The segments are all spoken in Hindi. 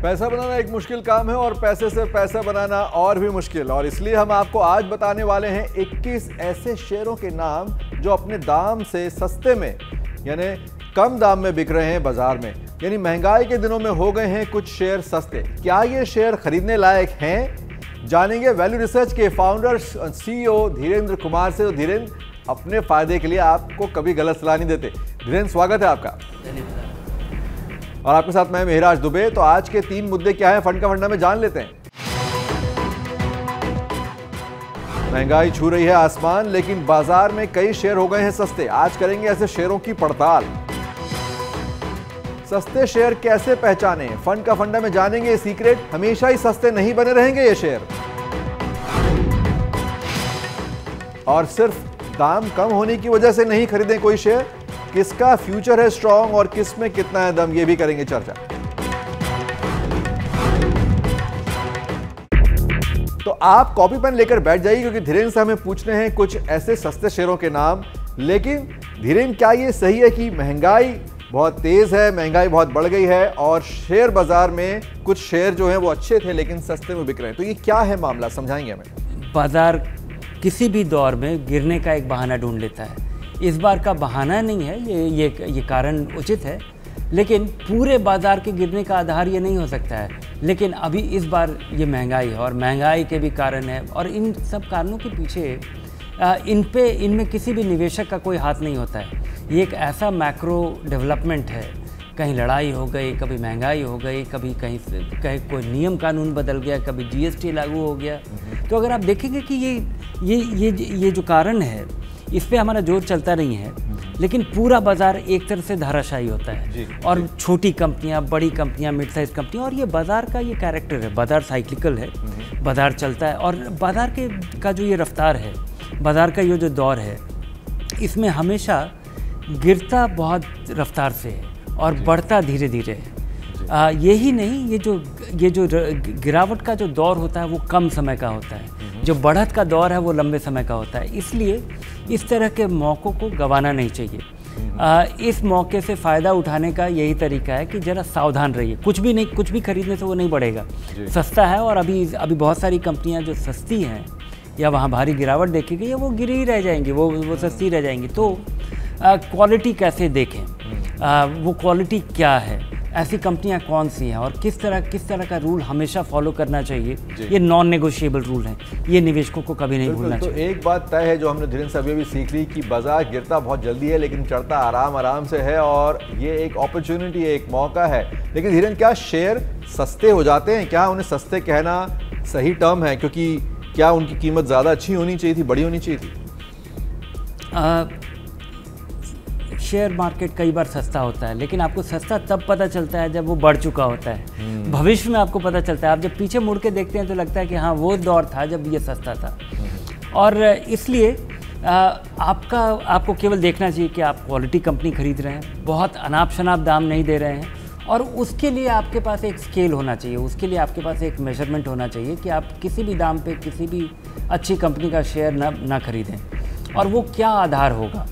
पैसा बनाना एक मुश्किल काम है और पैसे से पैसा बनाना और भी मुश्किल, और इसलिए हम आपको आज बताने वाले हैं 21 ऐसे शेयरों के नाम जो अपने दाम से सस्ते में यानी कम दाम में बिक रहे हैं बाजार में। यानी महंगाई के दिनों में हो गए हैं कुछ शेयर सस्ते। क्या ये शेयर खरीदने लायक हैं? जानेंगे वैल्यू रिसर्च के फाउंडर CEO धीरेन्द्र कुमार से। तो धीरेन्द्र अपने फायदे के लिए आपको कभी गलत सलाह नहीं देते। धीरेन्द्र, स्वागत है आपका। और आपके साथ मैं मेहराज दुबे। तो आज के 3 मुद्दे क्या है फंड का फंडा में जान लेते हैं। महंगाई छू रही है आसमान, लेकिन बाजार में कई शेयर हो गए हैं सस्ते। आज करेंगे ऐसे शेयरों की पड़ताल। सस्ते शेयर कैसे पहचाने, फंड का फंडा में जानेंगे सीक्रेट। हमेशा ही सस्ते नहीं बने रहेंगे ये शेयर, और सिर्फ दाम कम होने की वजह से नहीं खरीदें कोई शेयर। किसका फ्यूचर है स्ट्रॉन्ग और किस में कितना है दम, ये भी करेंगे चर्चा। तो आप कॉपी पेन लेकर बैठ जाइए, क्योंकि धीरेन्द्र से हमें पूछने हैं कुछ ऐसे सस्ते शेयरों के नाम। लेकिन धीरेन्द्र, क्या ये सही है कि महंगाई बहुत तेज है, महंगाई बहुत बढ़ गई है और शेयर बाजार में कुछ शेयर जो हैं वो अच्छे थे लेकिन सस्ते में बिक रहे हैं? तो ये क्या है मामला, समझाएंगे हमें। बाजार किसी भी दौर में गिरने का एक बहाना ढूंढ लेता है। इस बार का बहाना नहीं है, ये कारण उचित है, लेकिन पूरे बाजार के गिरने का आधार ये नहीं हो सकता है। लेकिन अभी इस बार ये महंगाई है और महंगाई के भी कारण है, और इन सब कारणों के पीछे इनमें किसी भी निवेशक का कोई हाथ नहीं होता है। ये एक ऐसा मैक्रो डेवलपमेंट है, कहीं लड़ाई हो गई, कभी महंगाई हो गई, कभी कहीं कोई नियम कानून बदल गया, कभी GST लागू हो गया। तो अगर आप देखेंगे कि ये जो कारण है, इस पे हमारा जोर चलता नहीं है, लेकिन पूरा बाजार एक तरह से धाराशायी होता है। और छोटी कंपनियां, बड़ी कंपनियां, मिड साइज कंपनियां, और ये बाजार का ये कैरेक्टर है। बाजार साइक्लिकल है, बाजार चलता है, और बाजार का जो ये रफ्तार है, बाजार का ये जो दौर है, इसमें हमेशा गिरता बहुत रफ्तार से है और बढ़ता धीरे धीरे है। यही नहीं, ये जो गिरावट का जो दौर होता है वो कम समय का होता है, जो बढ़त का दौर है वो लंबे समय का होता है। इसलिए इस तरह के मौक़ों को गंवाना नहीं चाहिए। इस मौके से फ़ायदा उठाने का यही तरीका है कि ज़रा सावधान रहिए। कुछ भी खरीदने से वो नहीं बढ़ेगा। सस्ता है, और अभी बहुत सारी कंपनियां जो सस्ती हैं या वहाँ भारी गिरावट देखी गई है, वो गिरी ही रह जाएंगी, वो सस्ती रह जाएंगी। तो क्वालिटी कैसे देखें, वो क्वालिटी क्या है, ऐसी कंपनियां कौन सी हैं, और किस तरह का रूल हमेशा फॉलो करना चाहिए। ये नॉन नेगोशिएबल रूल हैं, ये निवेशकों को कभी नहीं भूलना चाहिए। तो एक बात तय है जो हमने धीरेन्द्र से अभी भी सीख ली कि बाजार गिरता बहुत जल्दी है लेकिन चढ़ता आराम से है, और ये एक अपॉर्चुनिटी है, एक मौका है। लेकिन धीरेन्द्र, क्या शेयर सस्ते हो जाते हैं? क्या उन्हें सस्ते कहना सही टर्म है? क्योंकि क्या उनकी कीमत ज़्यादा अच्छी होनी चाहिए थी, बड़ी होनी चाहिए थी? शेयर मार्केट कई बार सस्ता होता है, लेकिन आपको सस्ता तब पता चलता है जब वो बढ़ चुका होता है। भविष्य में आपको पता चलता है। आप जब पीछे मुड़ के देखते हैं तो लगता है कि हाँ, वो दौर था जब ये सस्ता था। और इसलिए आपको केवल देखना चाहिए कि आप क्वालिटी कंपनी खरीद रहे हैं, बहुत अनाप शनाप दाम नहीं दे रहे हैं, और उसके लिए आपके पास एक स्केल होना चाहिए, उसके लिए आपके पास एक मेजरमेंट होना चाहिए कि आप किसी भी दाम पे किसी भी अच्छी कंपनी का शेयर ना खरीदें। और वो क्या आधार होगा,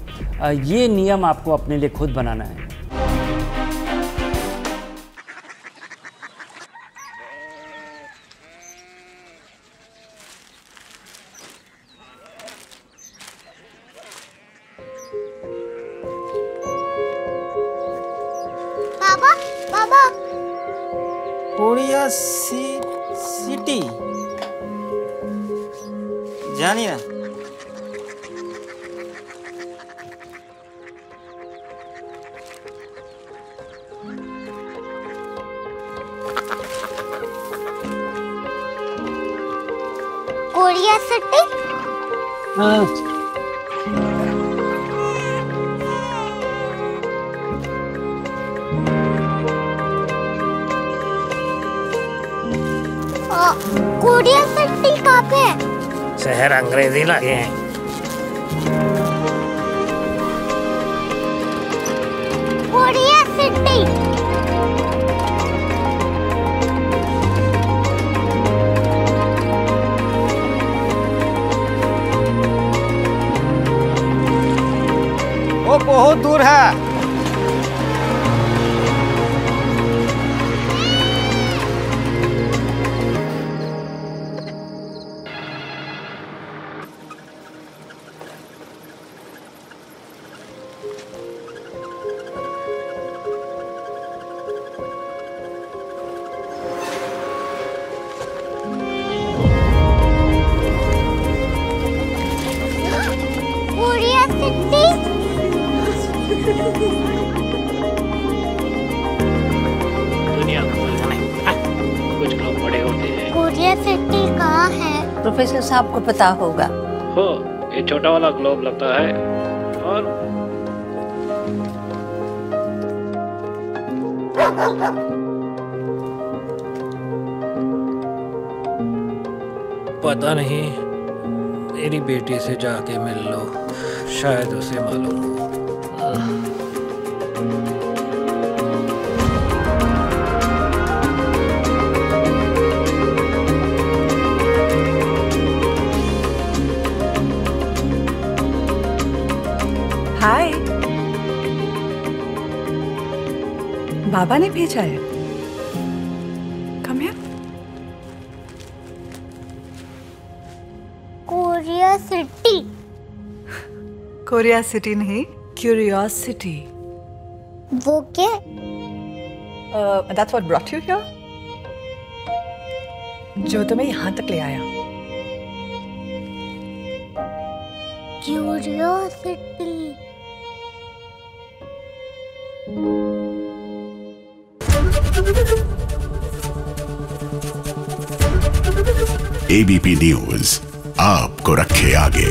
ये नियम आपको अपने लिए खुद बनाना है। बाबा कोरिया सिटी जानी ना? Korea city? कोरिया सिटी कहाँ पे है? शहर अंग्रेजी लगे हैं। Korea city. वो बहुत दूर है। क्यूरियोसिटी। दुनिया को कुछ लोग बड़े होते हैं। क्यूरियोसिटी कहाँ है? प्रोफेसर साहब को पता होगा। हो, ये छोटा वाला ग्लोब लगता है और पता नहीं, मेरी बेटी से जाके मिल लो, शायद उसे मालूम हो। हाय, बाबा ने भेजा है। Come here. Curiosity. Korea city नहीं, क्यूरियोसिटी। वो क्या? That's what brought you here? जो तुम्हें यहाँ तक ले आया। क्यूरियोसिटी। एबीपी न्यूज आपको रखे आगे।